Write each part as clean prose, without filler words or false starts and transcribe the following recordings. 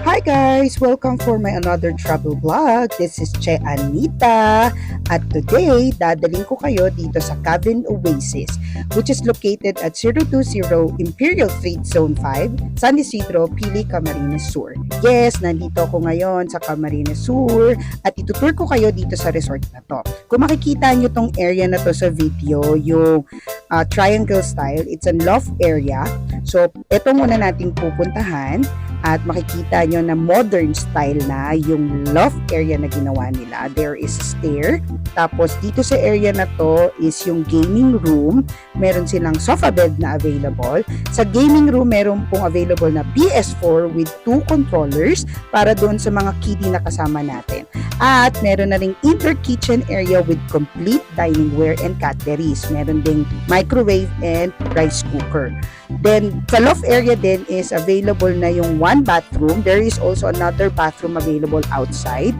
Hi guys! Welcome for my another travel vlog. This is Che Anita. At today, dadaling ko kayo dito sa Cabin Oasis, which is located at 020 Imperial Street, Zone 5, San Isidro, Pili, Camarines Sur. Yes, nandito ako ngayon sa Camarines Sur at itutur ko kayo dito sa resort na to. Kung makikita nyo tong area na to sa video, yung triangle style, it's a loft area. So, ito muna nating pupuntahan. At makikita nyo na modern style na yung loft area na ginawa nila. There is a stair. Tapos dito sa area na to is yung gaming room. Meron silang sofa bed na available. Sa gaming room, meron pong available na PS4 with 2 controllers para doon sa mga kiddie na kasama natin. At meron na ring inter-kitchen area with complete dining ware and cutleries. Meron ding microwave and rice cooker. Then, sa loft area din is available na yung one bathroom. There is also another bathroom available outside.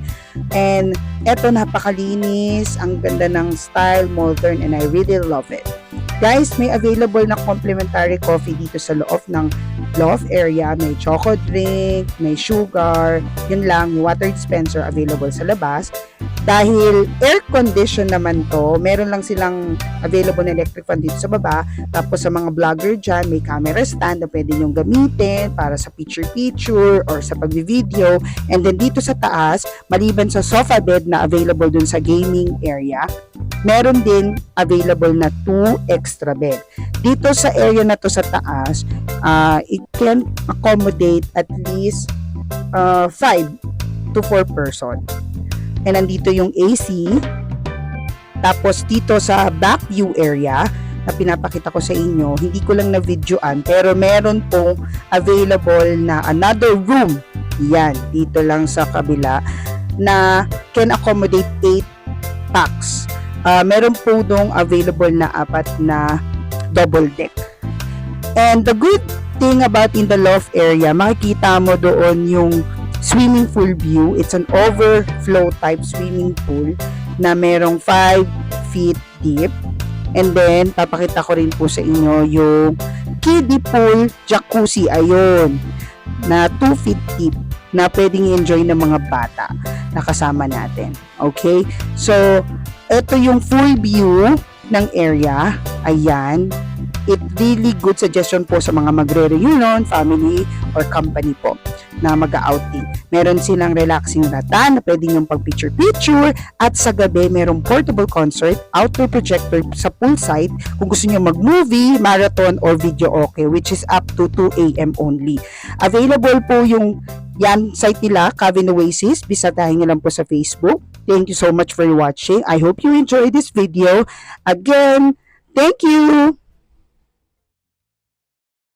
And eto, napakalinis. Ang ganda ng style, modern, and I really love it. Guys, may available na complimentary coffee dito sa loob ng loft area. May choco drink, may sugar. Yun lang, yung water dispenser available sa labas. Dahil air condition naman to, meron lang silang available na electric fan dito sa baba. Tapos sa mga vlogger dyan, may camera stand na pwede nyong gamitin para sa picture-picture or sa pag-video. And then dito sa taas, maliban sa sofa bed na available dun sa gaming area, meron din available na 2 extra bed. Dito sa area na to sa taas, it can accommodate at least 5 to 4 person. And nandito yung AC. Tapos dito sa back view area na pinapakita ko sa inyo, hindi ko lang na-videoan pero meron pong available na another room. Yan, dito lang sa kabila na can accommodate 8 packs. Meron po dong available na 4 na double deck. And the good thing about in the loft area, makikita mo doon yung swimming pool view. It's an overflow type swimming pool na merong 5 feet deep. And then, papakita ko rin po sa inyo yung kiddie pool jacuzzi. Ayun, na 2 feet deep na pwedeng i-enjoy ng mga bata na kasama natin. Okay? So, ito yung full view ng area. Ayan. It really good suggestion po sa mga magre-reunion, family, or company po na mag-outing. Meron silang relaxing ratan na pwede yung pag-picture-picture at sa gabi merong portable concert, outdoor projector sa poolside kung gusto nyo mag-movie, marathon, or video okay, which is up to 2 a.m. only. Available po yung yan site nila, Cabin Oasis. Bisitahin nyo lang po sa Facebook. Thank you so much for watching. I hope you enjoyed this video. Again, thank you!